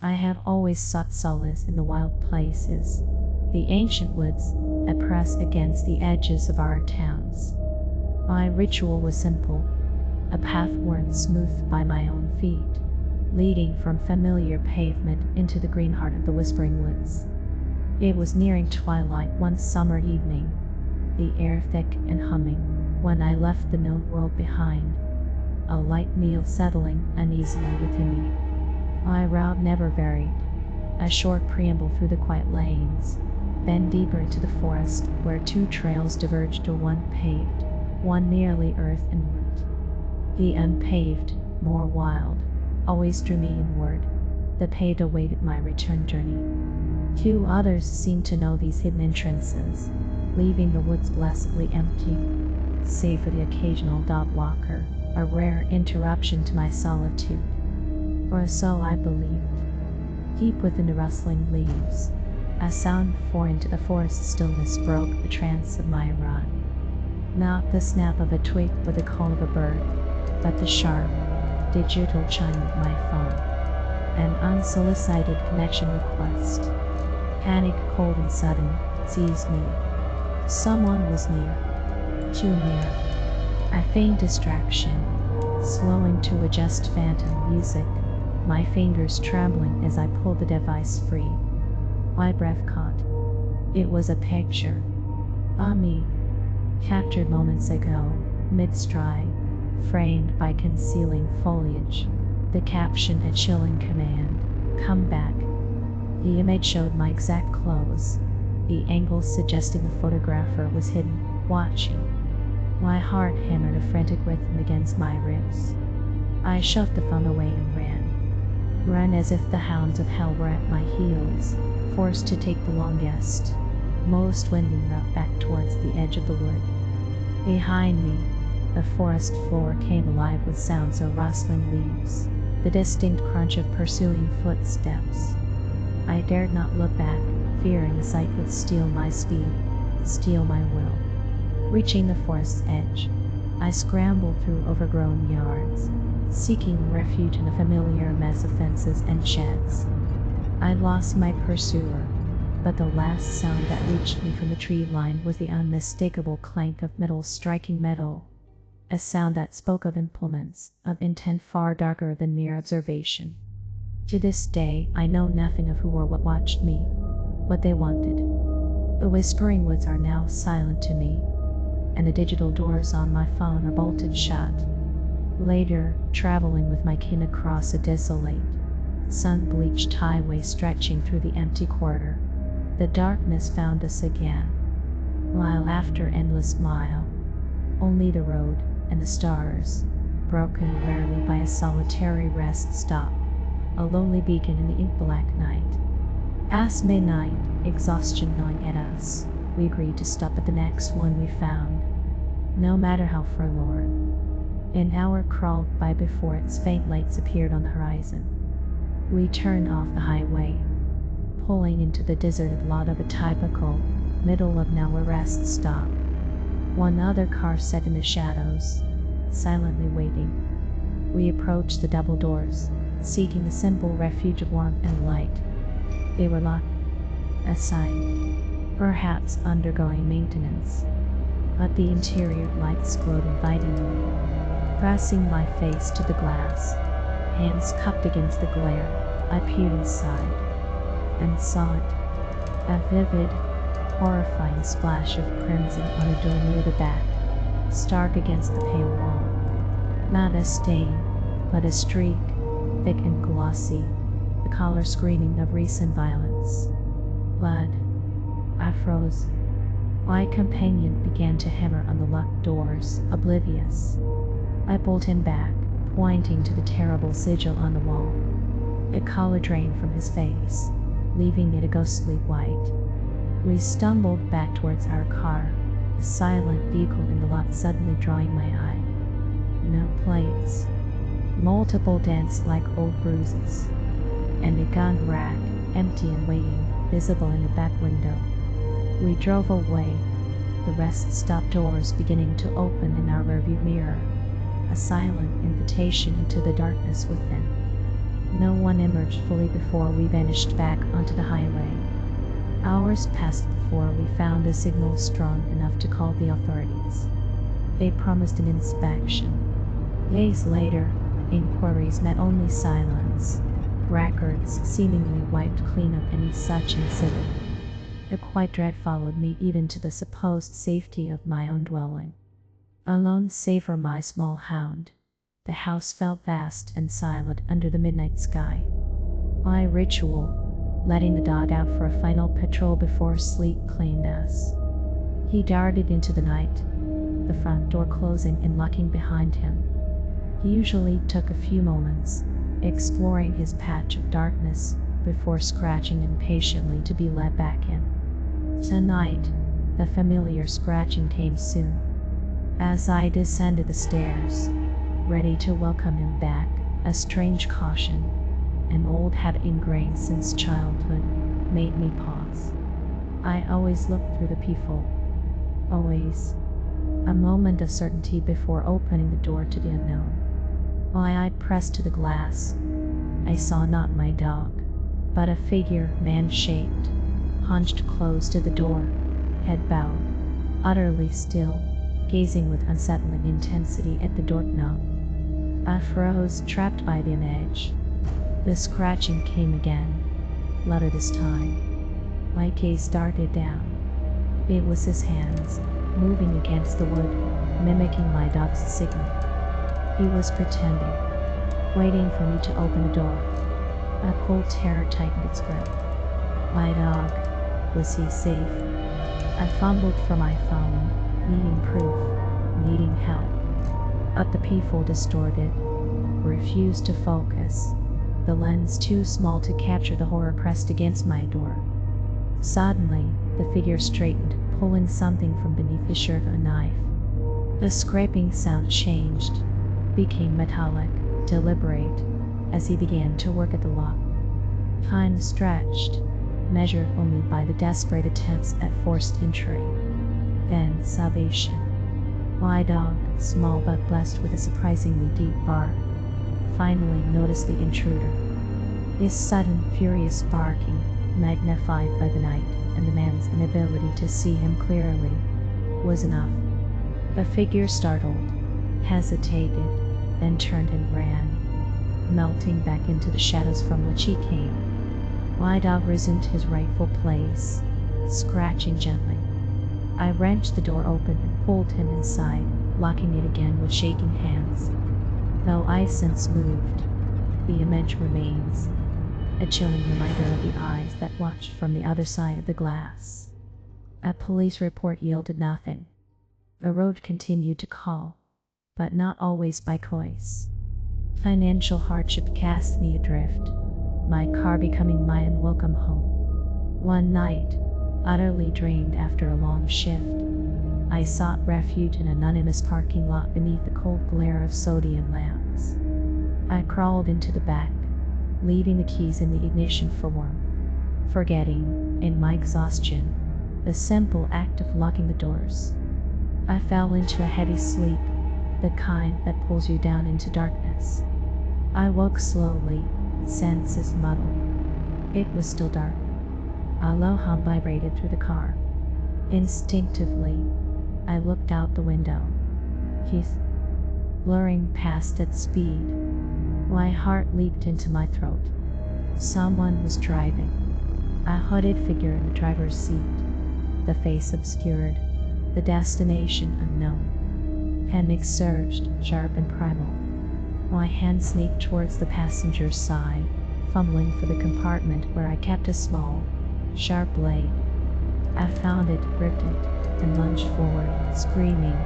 I have always sought solace in the wild places, the ancient woods that press against the edges of our towns. My ritual was simple, a path worn smooth by my own feet, leading from familiar pavement into the green heart of the whispering woods. It was nearing twilight one summer evening, the air thick and humming, when I left the known world behind, a light meal settling uneasily within me. My route never varied, a short preamble through the quiet lanes, then deeper into the forest where two trails diverged to one paved, one nearly earth inward. The unpaved, more wild, always drew me inward. The paved awaited my return journey. Two others seemed to know these hidden entrances, leaving the woods blessedly empty, save for the occasional dog walker, a rare interruption to my solitude. Or so I believed. Deep within the rustling leaves, a sound foreign to the forest stillness broke the trance of my run. Not the snap of a twig or the call of a bird, but the sharp, digital chime of my phone. An unsolicited connection request. Panic, cold and sudden, seized me. Someone was near. Too near. A faint distraction, slowing to adjust phantom music, my fingers trembling as I pulled the device free. My breath caught. It was a picture. Me. Captured moments ago, mid-stride, framed by concealing foliage. The caption a chilling command, "Come back." The image showed my exact clothes, the angle suggesting the photographer was hidden, watching. My heart hammered a frantic rhythm against my ribs. I shoved the phone away and ran as if the hounds of hell were at my heels, forced to take the longest, most winding route back towards the edge of the wood. Behind me, the forest floor came alive with sounds of rustling leaves, the distinct crunch of pursuing footsteps. I dared not look back, fearing the sight would steal my speed, steal my will. Reaching the forest's edge, I scrambled through overgrown yards, seeking refuge in a familiar mess of fences and sheds. I lost my pursuer, but the last sound that reached me from the tree line was the unmistakable clank of metal striking metal, a sound that spoke of implements, of intent far darker than mere observation. To this day, I know nothing of who or what watched me, what they wanted. The whispering woods are now silent to me, and the digital doors on my phone are bolted shut. Later, traveling with my kin across a desolate, sun-bleached highway stretching through the empty quarter, the darkness found us again. Mile after endless mile, only the road and the stars, broken rarely by a solitary rest stop, a lonely beacon in the ink-black night. Past midnight, exhaustion gnawing at us, we agreed to stop at the next one we found, no matter how forlorn. An hour crawled by before its faint lights appeared on the horizon. We turned off the highway, pulling into the deserted lot of a typical, middle-of-nowhere rest stop. One other car sat in the shadows, silently waiting. We approached the double doors, seeking the simple refuge of warmth and light. They were locked, a sign, perhaps undergoing maintenance, but the interior lights glowed invitingly. Pressing my face to the glass, hands cupped against the glare, I peered inside, and saw it, a vivid, horrifying splash of crimson on a door near the back, stark against the pale wall. Not a stain, but a streak, thick and glossy, the color screaming of recent violence. Blood. I froze. My companion began to hammer on the locked doors, oblivious. I pulled him back, pointing to the terrible sigil on the wall. A color drained from his face, leaving it a ghostly white. We stumbled back towards our car, the silent vehicle in the lot suddenly drawing my eye. No plates. Multiple dents like old bruises. And a gun rack, empty and waiting, visible in the back window. We drove away, the rest stop doors beginning to open in our rearview mirror, a silent invitation into the darkness within. No one emerged fully before we vanished back onto the highway. Hours passed before we found a signal strong enough to call the authorities. They promised an inspection. Days later, inquiries met only silence. Records seemingly wiped clean of any such incident. A quiet dread followed me even to the supposed safety of my own dwelling. Alone save for my small hound, the house felt vast and silent under the midnight sky. My ritual, letting the dog out for a final patrol before sleep, claimed us. He darted into the night, the front door closing and locking behind him. He usually took a few moments, exploring his patch of darkness, before scratching impatiently to be let back in. Tonight, the familiar scratching came soon. As I descended the stairs, ready to welcome him back, a strange caution, an old habit ingrained since childhood, made me pause. I always looked through the peephole. Always. A moment of certainty before opening the door to the unknown. My eye pressed to the glass. I saw not my dog, but a figure, man-shaped, hunched close to the door, head bowed, utterly still, gazing with unsettling intensity at the doorknob. I froze, trapped by the image. The scratching came again, louder this time. My gaze darted down. It was his hands, moving against the wood, mimicking my dog's signal. He was pretending, waiting for me to open the door. A cold terror tightened its grip. My dog, was he safe? I fumbled for my phone, needing proof, needing help. But the peephole distorted, refused to focus, the lens too small to capture the horror pressed against my door. Suddenly, the figure straightened, pulling something from beneath his shirt, a knife. The scraping sound changed, became metallic, deliberate, as he began to work at the lock. Time stretched, measured only by the desperate attempts at forced entry. Then salvation. My dog, small but blessed with a surprisingly deep bark, finally noticed the intruder. His sudden, furious barking, magnified by the night and the man's inability to see him clearly, was enough. The figure startled, hesitated, then turned and ran, melting back into the shadows from which he came. My dog resumed his rightful place, scratching gently. I wrenched the door open and pulled him inside, locking it again with shaking hands. Though I since moved, the image remains, a chilling reminder of the eyes that watched from the other side of the glass. A police report yielded nothing. The road continued to call, but not always by choice. Financial hardship cast me adrift, my car becoming my unwelcome home. One night, utterly drained after a long shift, I sought refuge in an anonymous parking lot beneath the cold glare of sodium lamps. I crawled into the back, leaving the keys in the ignition for warmth, forgetting, in my exhaustion, the simple act of locking the doors. I fell into a heavy sleep, the kind that pulls you down into darkness. I woke slowly, senses muddled. It was still dark. A low hum vibrated through the car. Instinctively, I looked out the window. Heath, blurring past at speed. My heart leaped into my throat. Someone was driving. A hooded figure in the driver's seat, the face obscured, the destination unknown. Panic surged, sharp and primal. My hand sneaked towards the passenger's side, fumbling for the compartment where I kept a small, sharp blade. I found it, gripped it, and lunged forward, screaming,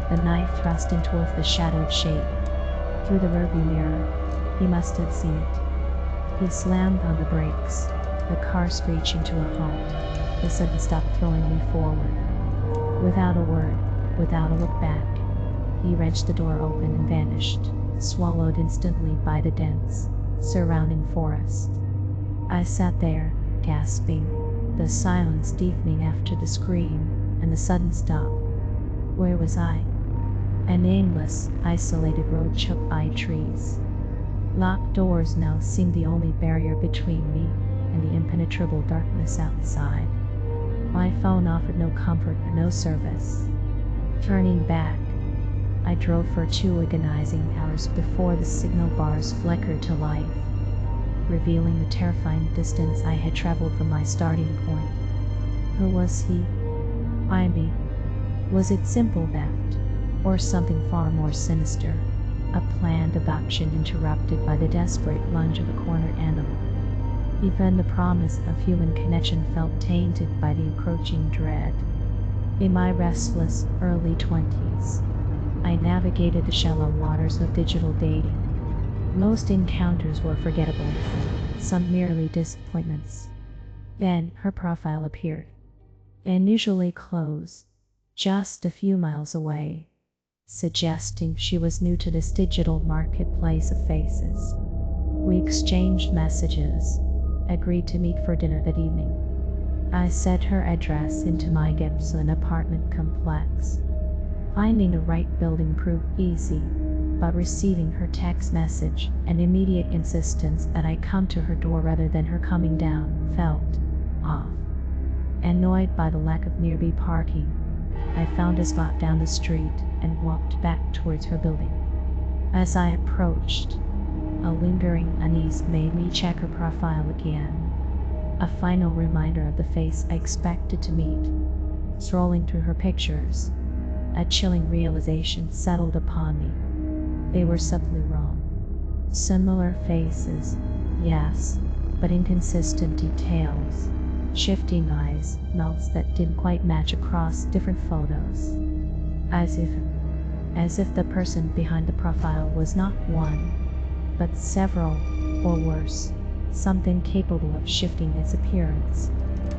the knife thrust in towards the shadowed shape. Through the rearview mirror, he must have seen it. He slammed on the brakes, the car screeching to a halt, the sudden stop throwing me forward. Without a word, without a look back, he wrenched the door open and vanished, swallowed instantly by the dense, surrounding forest. I sat there, gasping, the silence deepening after the scream and the sudden stop. Where was I? A nameless, isolated road choked by trees. Locked doors now seemed the only barrier between me and the impenetrable darkness outside. My phone offered no comfort or no service. Turning back, I drove for 2 agonizing hours before the signal bars flickered to life, revealing the terrifying distance I had traveled from my starting point. Who was he? I me. Was it simple theft, or something far more sinister? A planned abduction interrupted by the desperate lunge of a cornered animal. Even the promise of human connection felt tainted by the encroaching dread. In my restless early 20s, I navigated the shallow waters of digital dating. Most encounters were forgettable, some merely disappointments. Then her profile appeared, unusually close, just a few miles away, suggesting she was new to this digital marketplace of faces. We exchanged messages, agreed to meet for dinner that evening. I set her address into my Gibson apartment complex. Finding the right building proved easy, but receiving her text message and immediate insistence that I come to her door rather than her coming down felt off. Annoyed by the lack of nearby parking, I found a spot down the street and walked back towards her building. As I approached, a lingering unease made me check her profile again, a final reminder of the face I expected to meet. Scrolling through her pictures, a chilling realization settled upon me. They were subtly wrong. Similar faces, yes, but inconsistent details. Shifting eyes, mouths that didn't quite match across different photos. As if the person behind the profile was not one, but several, or worse, something capable of shifting its appearance,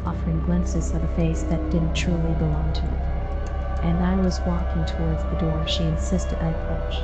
offering glimpses of a face that didn't truly belong to it. And I was walking towards the door she insisted I approach.